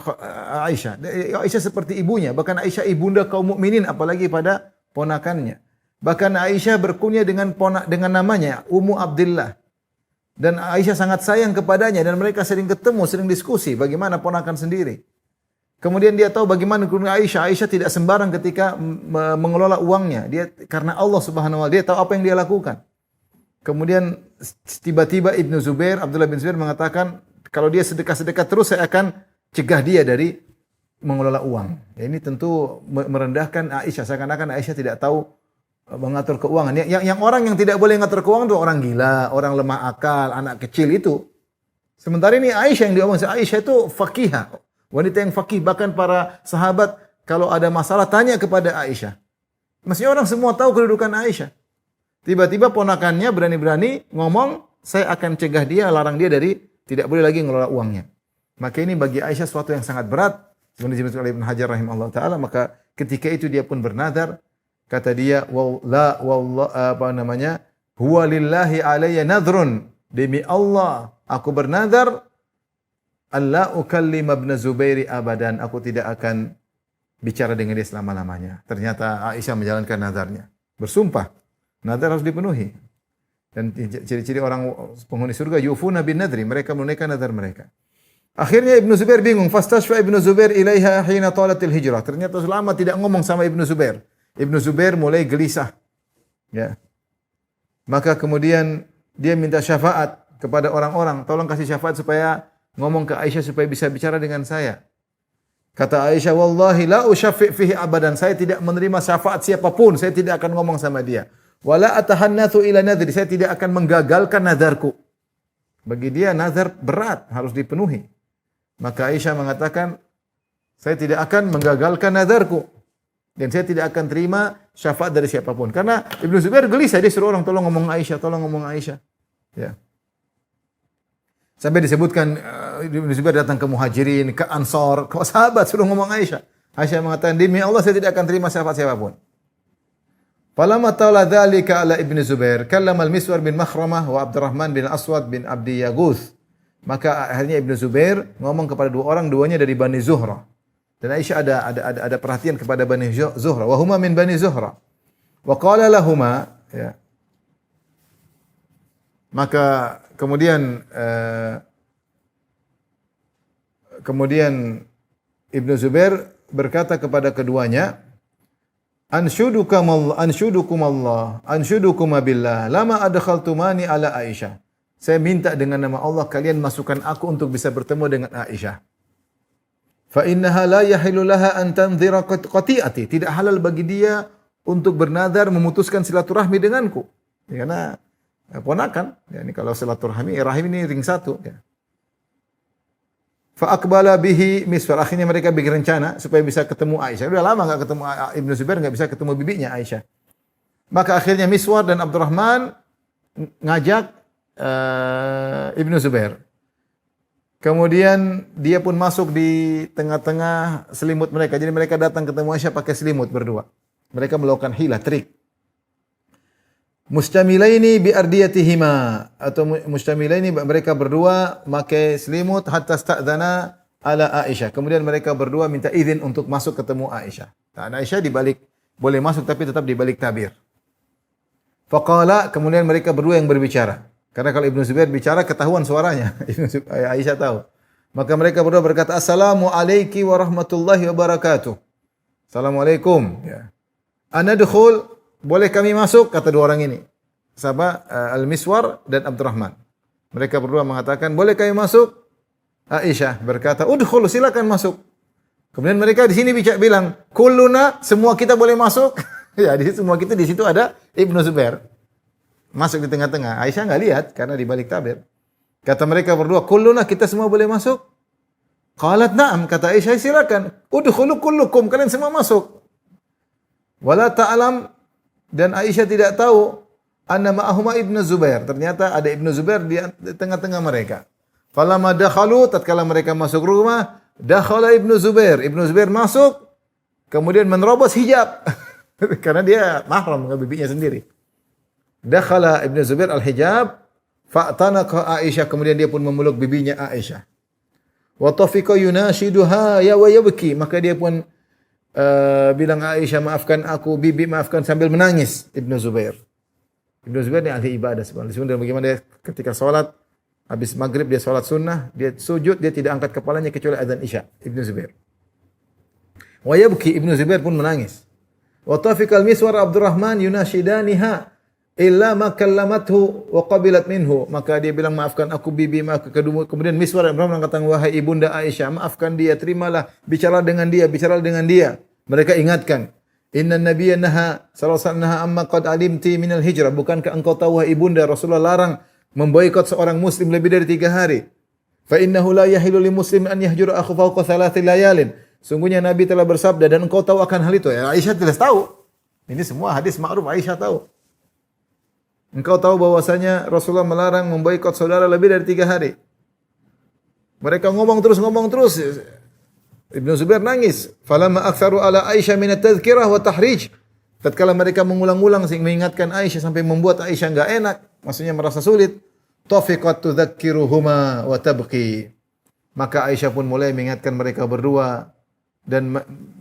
Aisyah. Aisyah seperti ibunya, bahkan Aisyah ibunda kaum mukminin apalagi pada ponakannya. Bahkan Aisyah berkunyah dengan namanya Ummu Abdillah. Dan Aisyah sangat sayang kepadanya dan mereka sering ketemu, sering diskusi bagaimana ponakan sendiri. Kemudian dia tahu bagaimana keluarga Aisyah. Aisyah tidak sembarang ketika mengelola uangnya. Dia karena Allah Subhanahu wa taala, dia tahu apa yang dia lakukan. Kemudian tiba-tiba Ibnu Zubair, Abdullah bin Zubair mengatakan, kalau dia sedekah-sedekah terus saya akan cegah dia dari mengelola uang. Ya, ini tentu merendahkan Aisyah. Seakan-akan Aisyah tidak tahu mengatur keuangan. Yang orang yang tidak boleh mengatur keuangan itu orang gila, orang lemah akal, anak kecil itu. Sementara ini Aisyah yang diomong. Aisyah itu faqihah, wanita yang faqih. Bahkan para sahabat kalau ada masalah tanya kepada Aisyah. Mestinya orang semua tahu kedudukan Aisyah. Tiba-tiba ponakannya berani-berani ngomong, saya akan cegah dia, larang dia dari tidak boleh lagi mengelola uangnya. Maka ini bagi Aisyah sesuatu yang sangat berat. Sebenarnya disebut oleh Ibnu Hajar rahimahullah taala. Maka ketika itu dia pun bernadar, kata dia, huwa lillahi alayya nadhrun. Demi Allah, aku bernadar, alla ukallima ibn Zubairi abadan. Aku tidak akan bicara dengan dia selama-lamanya. Ternyata Aisyah menjalankan nadarnya. Bersumpah. Nadar harus dipenuhi. Dan ciri-ciri orang penghuni surga yufuna bin nadri, mereka menunaikan nadar mereka. Akhirnya Ibnu Zubair bingung, fastashfa Ibnu Zubair ilaiha hina talatil hijrah. Ternyata selama tidak ngomong sama Ibnu Zubair. Ibnu Zubair mulai gelisah. Ya. Maka kemudian dia minta syafaat kepada orang-orang, tolong kasih syafaat supaya ngomong ke Aisyah supaya bisa bicara dengan saya. Kata Aisyah, wallahi la usyaffi fihi abadan. Saya tidak menerima syafaat siapapun, saya tidak akan ngomong sama dia. Wala atahannatsu ila nadri, saya tidak akan menggagalkan nadarku. Bagi dia nazar berat, harus dipenuhi. Maka Aisyah mengatakan, saya tidak akan menggagalkan nadarku dan saya tidak akan terima syafaat dari siapapun. Karena Ibnu Zubair gelisah, dia suruh orang tolong ngomong Aisyah, tolong ngomong Aisyah. Ya. Sampai disebutkan Ibnu Zubair datang ke Muhajirin, ke Ansar, ke sahabat suruh ngomong Aisyah. Aisyah mengatakan, demi Allah saya tidak akan terima syafaat siapapun. Falamma tala dzalika ala Ibnu Zubair, kallama al-Miswar bin Makhramah wa Abdurrahman bin Aswad bin Abdi Yaguth. Maka akhirnya Ibnu Zubair ngomong kepada dua orang, duanya dari Bani Zuhra. Dan Aisyah ada perhatian kepada Bani Zuhra, wa huma min Bani Zuhra. Wa qala lahuma, ya. Maka kemudian Ibnu Zubair berkata kepada keduanya, anshudukum billah lama adkhaltumani ala Aisyah. Saya minta dengan nama Allah kalian masukkan aku untuk bisa bertemu dengan Aisyah. Fa innaha la yahilu laha an tanzira qati'ati. Tidak halal bagi dia untuk bernadar memutuskan silaturahmi denganku. Ya, karena ponakan, ya, ini kalau silaturahmi, rahim ini ring satu. Ya. Fa aqbala bihi Miswar. Akhirnya mereka bikin rencana supaya bisa ketemu Aisyah. Sudah lama enggak ketemu Ibnu Zubair, enggak bisa ketemu bibinya Aisyah. Maka akhirnya Miswar dan Abdurrahman ngajak Ibnu Zubair. Kemudian dia pun masuk di tengah-tengah selimut mereka. Jadi mereka datang ketemu Aisyah pakai selimut berdua. Mereka melakukan hilah, trik. Mustamilaini bi ardiyatihima, atau mustamilaini, mereka berdua pakai selimut hatta sta'dzana ala Aisyah. Kemudian mereka berdua minta izin untuk masuk ketemu Aisyah. Nah, Aisyah dibalik boleh masuk tapi tetap dibalik tabir. Faqala, kemudian mereka berdua yang berbicara. Karena kalau Ibnu Zubair bicara ketahuan suaranya. Aisyah tahu. Maka mereka berdua berkata, "Assalamu alayki wa rahmatullahi wa barakatuh." Assalamualaikum. Ya. Anadkhul, boleh kami masuk? Kata dua orang ini. Sahabat Al-Miswar dan Abdurrahman. Mereka berdua mengatakan, boleh kami masuk? Aisyah berkata, udkhul, silakan masuk. Kemudian mereka di sini bilang, kulluna, semua kita boleh masuk. Ya, di semua kita di situ ada Ibnu Zubair. Masuk di tengah-tengah. Aisyah enggak lihat karena di balik tabir. Kata mereka berdua, kulluna, kita semua boleh masuk? Qalat na'am, kata Aisyah, silakan. Udkhulu kullukum, kalian semua masuk. Wala ta'lam, dan Aisyah tidak tahu anna ma'ahuma Ibnu Zubair. Ternyata ada Ibnu Zubair di tengah-tengah mereka. Falamma dakhalu, tatkala mereka masuk rumah, dakhala Ibnu Zubair. Ibnu Zubair masuk, kemudian menerobos hijab. Karena dia mahram dengan bibinya sendiri. Dakhala Ibnu Zubair al-hijab, fa'tanaqa Aisyah, kemudian dia pun memeluk bibinya Aisyah. Wa tafiqa yunashiduha ya wa yabki, maka dia pun bilang, Aisyah maafkan aku, bibi maafkan, sambil menangis Ibnu Zubair. Ibnu Zubair ini ahli ibadah sebenarnya. Bagaimana dia ketika salat habis maghrib dia salat sunnah, dia sujud, dia tidak angkat kepalanya kecuali azan Isya. Ibnu Zubair. Wa yabki, Ibnu Zubair pun menangis. Wa tafiqal Miswar Abdurrahman yunashidaniha illa ma kallamathu wa qabilat minhu. Maka dia bilang, maafkan aku bibi, maafkan. Kemudian Miswar Abdurrahman mengatakan, wahai ibunda Aisyah, maafkan dia, terimalah, bicaralah dengan dia, bicaralah dengan dia. Mereka ingatkan, inna nabiyya naha sallallahu alaihi wasallam amma qad alimti minal hijrah. Bukankah engkau tahu, wahai ibunda, Rasulullah larang memboikot seorang muslim lebih dari 3 hari. Fa innahu la yahilu li muslim an yahjura akhu fawqa 3 layalin. Sungguhnya Nabi telah bersabda, dan engkau tahu akan hal itu. Ya, Aisyah jelas tahu. Ini semua hadis ma'ruf, Aisyah tahu. Engkau tahu bahwasanya Rasulullah melarang memboikot saudara lebih dari 3 hari. Mereka ngomong terus. Ibnu Zubair nangis. Falamma aktsaru ala Aisyah min at-tadhkirah wa tahrij. Tatkala mereka mengulang-ulang sehingga mengingatkan Aisyah sampai membuat Aisyah enggak enak, maksudnya merasa sulit. Tafiqat tudzakiruhuma wa tabqi. Maka Aisyah pun mulai mengingatkan mereka berdua dan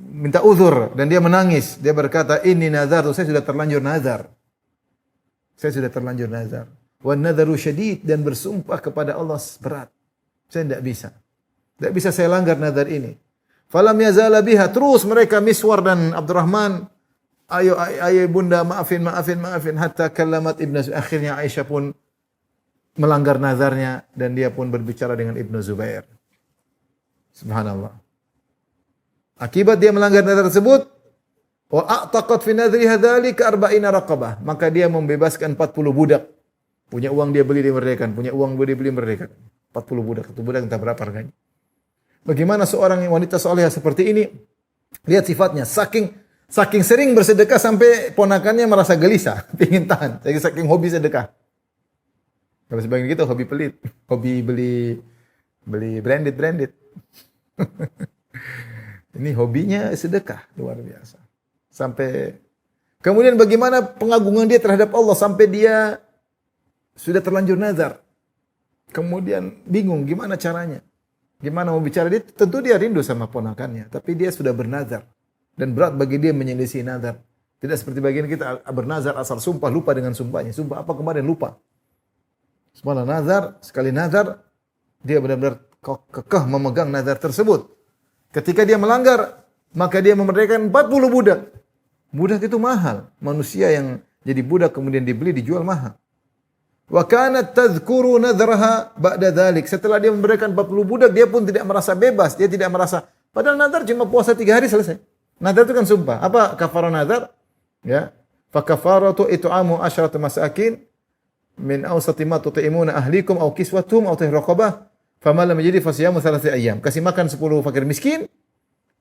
minta uzur, dan dia menangis. Dia berkata, inni nazartu, saya sudah terlanjur nazar. Wan nadharu syadid, dan bersumpah kepada Allah berat. Saya tidak bisa. Tidak bisa saya langgar nazar ini. Falam yazala biha, terus mereka Miswar dan Abdurrahman, ayo bunda, maafin, hatta kallamat Ibnu Zubair. Akhirnya Aisyah pun melanggar nazarnya dan dia pun berbicara dengan Ibnu Zubair. Subhanallah. Akibat dia melanggar nazar tersebut, wa a'taqat fi nadhriha dzalika 40 raqabah, maka dia membebaskan 40 budak. Punya uang dia beli, dia merdekakan. Punya uang dia beli, merdekakan. 40 budak. Satu budak entah berapa harganya. Bagaimana seorang wanita salehah seperti ini? Lihat sifatnya, saking sering bersedekah sampai ponakannya merasa gelisah, ingin tahan. Saking hobi sedekah. Kalau sebagian kita hobi pelit, hobi beli branded. Ini hobinya sedekah, luar biasa. Sampai kemudian bagaimana pengagungan dia terhadap Allah sampai dia sudah terlanjur nazar. Kemudian bingung gimana caranya. Gimana mau bicara dia? Tentu dia rindu sama ponakannya, tapi dia sudah bernazar dan berat bagi dia menyelisih nazar. Tidak seperti bagian kita bernazar asal sumpah, lupa dengan sumpahnya. Sumpah apa kemarin lupa. Semalam nazar, sekali nazar dia benar-benar kekeh memegang nazar tersebut. Ketika dia melanggar, maka dia memerdekakan 40 budak. Budak itu mahal. Manusia yang jadi budak kemudian dibeli, dijual mahal. Wa kanat tadhkuru nadhraha ba'da dhalik. Setelah dia memberikan 40 budak, dia pun tidak merasa bebas, dia tidak merasa, padahal nadhar cuma puasa 3 hari selesai. Nadhar itu kan sumpah. Apa kafarah nadhar? Ya. Fa kafaratu it'amu 10 masakin min awsati ma tut'imuna ahlikum aw kiswatuhum aw tahrir raqabah. Faman lam yajid fasiyamu 3 ayyam. Kasih makan 10 fakir miskin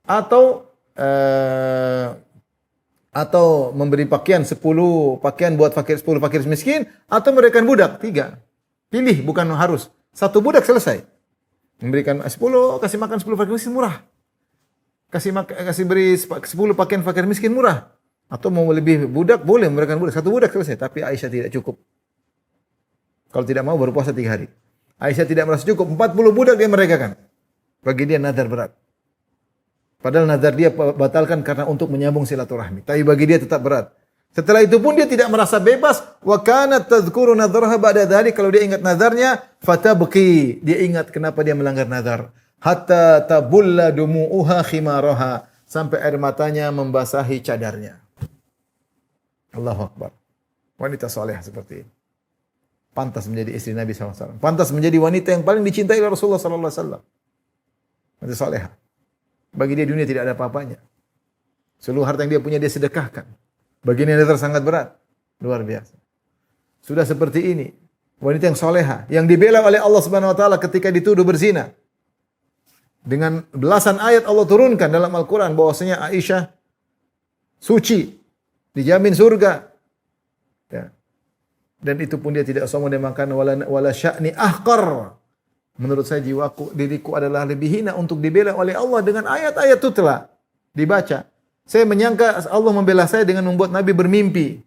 atau atau memberi pakaian 10 pakaian buat fakir 10 fakir miskin, atau memberikan budak 3. Pilih, bukan harus. Satu budak selesai. Memberikan 10, kasih makan 10 fakir miskin murah. Kasih beri 10 pakaian fakir miskin murah. Atau mau lebih budak, boleh memberikan budak. Satu budak selesai. Tapi Aisyah tidak cukup. Kalau tidak mau berpuasa 3 hari. Aisyah tidak merasa cukup. 40 budak dia merekakan. Bagi dia nazar berat. Padahal nazar dia batalkan karena untuk menyambung silaturahmi. Tapi bagi dia tetap berat. Setelah itu pun dia tidak merasa bebas. Wa kanat tadhkuru nadharha ba'da dzalik. Kalau dia ingat nazarnya, fatabki. Dia ingat kenapa dia melanggar nazar. Hatta tabulla dumu'uha khimaraha. Sampai air matanya membasahi cadarnya. Allahu Akbar. Wanita saleh seperti ini. Pantas menjadi istri Nabi SAW. Pantas menjadi wanita yang paling dicintai oleh Rasulullah SAW. Wanita salehah. Bagi dia dunia tidak ada apa-apanya. Seluruh harta yang dia punya dia sedekahkan. Bagi dia sangat berat. Luar biasa. Sudah seperti ini. Wanita yang soleha. Yang dibela oleh Allah Subhanahu Wa Taala ketika dituduh berzina. Dengan belasan ayat Allah turunkan dalam Al-Quran. Bahwasanya Aisyah suci. Dijamin surga. Ya. Dan itu pun dia tidak sombong dan makan wala sya'ni ahqar. Menurut saya diriku adalah lebih hina untuk dibela oleh Allah dengan ayat-ayat itu telah dibaca. Saya menyangka Allah membela saya dengan membuat Nabi bermimpi.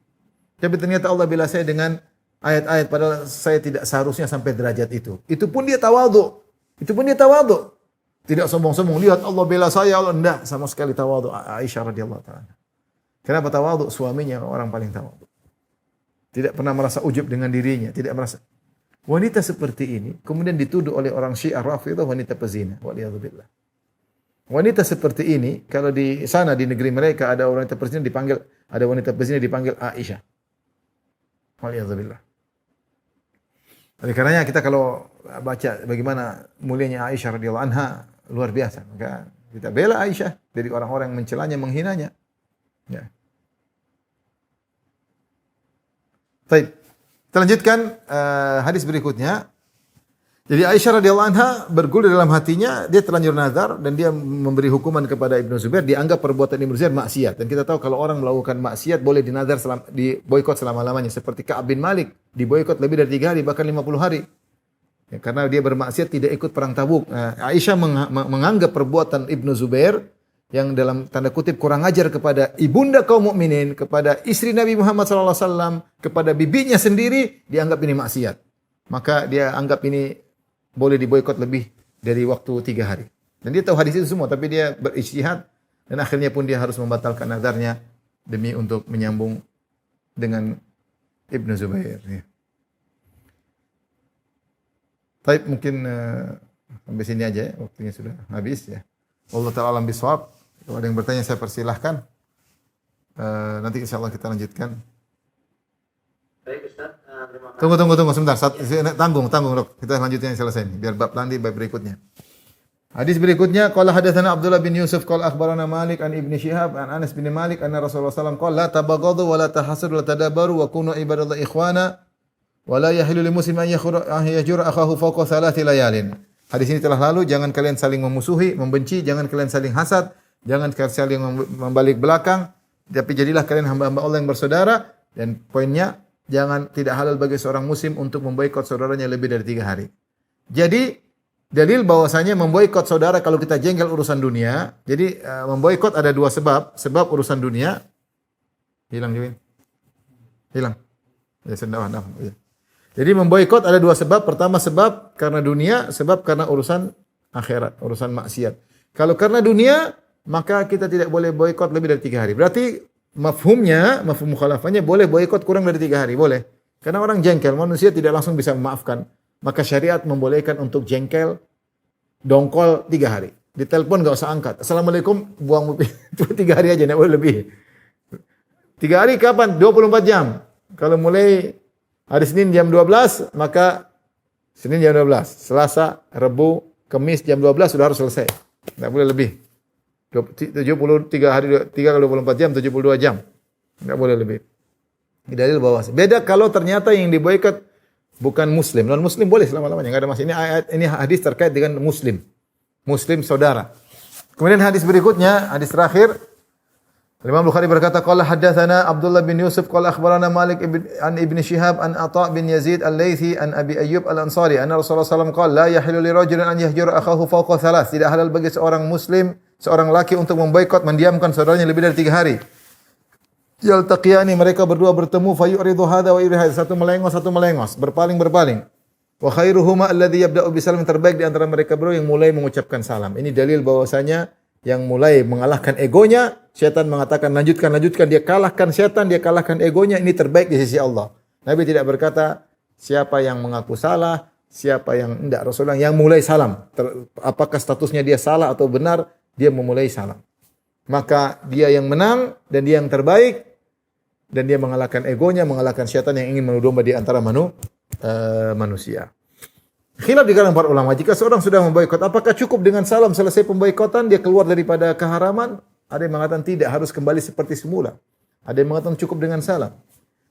Tapi ternyata Allah bela saya dengan ayat-ayat padahal saya tidak seharusnya sampai derajat itu. Itu pun dia tawadhu. Tidak sombong-sombong. Lihat Allah bela saya, Allah enggak sama sekali tawadhu. Aisyah radhiyallahu taala. Kenapa tawadhu? Suaminya orang paling tawadhu. Tidak pernah merasa ujub dengan dirinya, tidak merasa. Wanita seperti ini kemudian dituduh oleh orang Syiah Rafidhah wanita pezina. Waliyadzubillah. Wanita seperti ini, kalau di sana di negeri mereka ada wanita pezina dipanggil Aisyah. Waliyadzubillah. Oleh karenanya kita kalau baca bagaimana mulianya Aisyah radhiyallahu anha luar biasa, maka kita bela Aisyah dari orang-orang yang mencelanya, menghinanya. Ya. Baik. Kita lanjutkan hadis berikutnya. Jadi Aisyah radhiyallahu anha bergulir dalam hatinya, dia terlanjur nazar dan dia memberi hukuman kepada Ibnu Zubair, dianggap perbuatan Ibnu Zubair maksiat. Dan kita tahu kalau orang melakukan maksiat boleh dinazar diboikot selama-lamanya. Seperti Ka'ab bin Malik, diboikot lebih dari 3 hari, bahkan 50 hari. Ya, karena dia bermaksiat tidak ikut perang Tabuk. Aisyah menganggap perbuatan Ibnu Zubair yang dalam tanda kutip kurang ajar kepada ibunda kaum mukminin, kepada istri Nabi Muhammad SAW, kepada bibinya sendiri, dianggap ini maksiat. Maka dia anggap ini boleh diboikot lebih dari waktu 3 hari. Dan dia tahu hadis itu semua, tapi dia berijtihad dan akhirnya pun dia harus membatalkan nazarnya demi untuk menyambung dengan Ibnu Zubair. Ya. Baik, mungkin sampai sini aja ya, waktunya sudah habis ya. Allah Ta'ala alam bisawab. Kalau ada yang bertanya saya persilahkan. Nanti insyaallah kita lanjutkan. Baik Ustaz, terima kasih. Tunggu sebentar. Tanggung Dok. Kita lanjutkan yang selesai ini biar bab berikutnya. Hadis berikutnya qala hadatsana Abdullah bin Yusuf qala akhbarana Malik an Ibnu Syihab an Anas bin Malik anna Rasulullah sallallahu alaihi wasallam qala la tabaghadu wa la tahasadu wa la tadabaru wa kunu ibadallahi ikhwana wa la yahilu lil muslim an yajura akhahu fawqa 3 layalin. Hadis ini telah lalu, jangan kalian saling memusuhi, membenci, jangan kalian saling hasad, jangan kalian saling membalik belakang, tapi jadilah kalian hamba-hamba Allah yang bersaudara. Dan poinnya, tidak halal bagi seorang muslim untuk memboikot saudaranya lebih dari 3 hari. Jadi dalil bahwasanya memboikot saudara kalau kita jengkel urusan dunia. Jadi memboikot ada 2 sebab. Sebab urusan dunia hilang. Ya sudah. Jadi memboikot ada 2 sebab. Pertama sebab karena dunia, sebab karena urusan akhirat, urusan maksiat. Kalau karena dunia, maka kita tidak boleh boikot lebih dari 3 hari. Berarti mafhum mukhalafahnya boleh boikot kurang dari 3 hari, boleh. Karena orang jengkel, manusia tidak langsung bisa memaafkan. Maka syariat membolehkan untuk jengkel, dongkol 3 hari. Di telepon enggak usah angkat. Assalamualaikum, buang 3 hari aja, enggak boleh lebih. 3 hari kapan? 24 jam. Kalau mulai hari Senin jam 12, maka Senin jam 12. Selasa, Rabu, Kamis jam 12 sudah harus selesai. Enggak boleh lebih. 73 hari, 3 kali 24 jam, 72 jam. Enggak boleh lebih. Ini dalil bahwa beda kalau ternyata yang diboikot bukan muslim. Non-muslim boleh selama-lamanya, enggak ada masalah. Ini hadis terkait dengan muslim. Muslim saudara. Kemudian hadis berikutnya, hadis terakhir. Imam Bukhari berkata, qala haddatsana Abdullah bin Yusuf qala akhbarana Malik an Ibn Shihab an Atha bin Yazid al-Laitsi an Abi Ayyub al-Ansari anna Rasulullah sallallahu alaihi wasallam qala la yahillu li rajulin an yahjura akhahu fawqa thalath. Tidak halal bagi seorang muslim, seorang laki untuk memboikot, mendiamkan saudaranya lebih dari 3 hari. Yaltaqiyani, mereka berdua bertemu, fayuridu hadza wa yuridu hadza, satu melengos, berpaling. Wa khairuhuma alladhi yabda'u bisalam, terbaik di antara mereka berdua yang mulai mengucapkan salam. Ini dalil bahwasanya yang mulai mengalahkan egonya, syaitan mengatakan lanjutkan, dia kalahkan syaitan, dia kalahkan egonya, ini terbaik di sisi Allah. Nabi tidak berkata siapa yang mengaku salah, siapa yang tidak. Rasulullah yang mulai salam. Apakah statusnya dia salah atau benar, dia memulai salam. Maka dia yang menang dan dia yang terbaik, dan dia mengalahkan egonya, mengalahkan syaitan yang ingin menu domba di antara manusia. Khilaf di kalangan para ulama, jika seorang sudah memboikot, apakah cukup dengan salam selesai pemboikotan dia keluar daripada keharaman? Ada yang mengatakan tidak, harus kembali seperti semula. Ada yang mengatakan cukup dengan salam.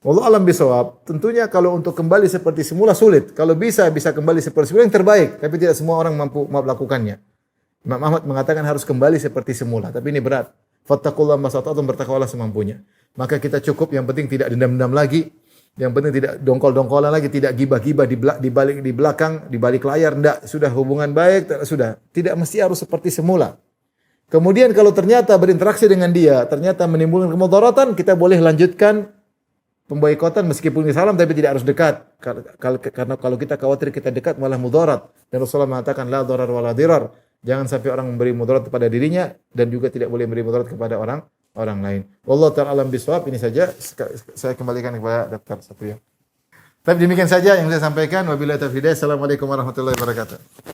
Wallahu alam bisawab. Tentunya kalau untuk kembali seperti semula sulit. Kalau bisa kembali seperti semula yang terbaik, tapi tidak semua orang mampu melakukannya. Imam Ahmad mengatakan harus kembali seperti semula, tapi ini berat. Fattaqullaha masata'tum, bertakwalah semampunya. Maka kita cukup, yang penting tidak dendam-dendam lagi. Yang penting tidak dongkol-dongkolan lagi, tidak gibah-gibah di belakang, di balik layar, enggak, sudah hubungan baik, sudah. Tidak mesti harus seperti semula. Kemudian kalau ternyata berinteraksi dengan dia, ternyata menimbulkan kemudaratan, kita boleh lanjutkan pemboikotan meskipun salam, tapi tidak harus dekat. Karena kalau kita khawatir kita dekat malah mudarat. Dan Rasulullah mengatakan la darar wala dirar. Jangan sampai orang memberi mudarat kepada dirinya dan juga tidak boleh memberi mudarat kepada orang lain. Wallahu ta'ala alam bisawab. Ini saja saya kembalikan kepada Dr. Satrio. Tapi demikian saja yang saya sampaikan. Wabillahi taufiq. Assalamualaikum warahmatullahi wabarakatuh.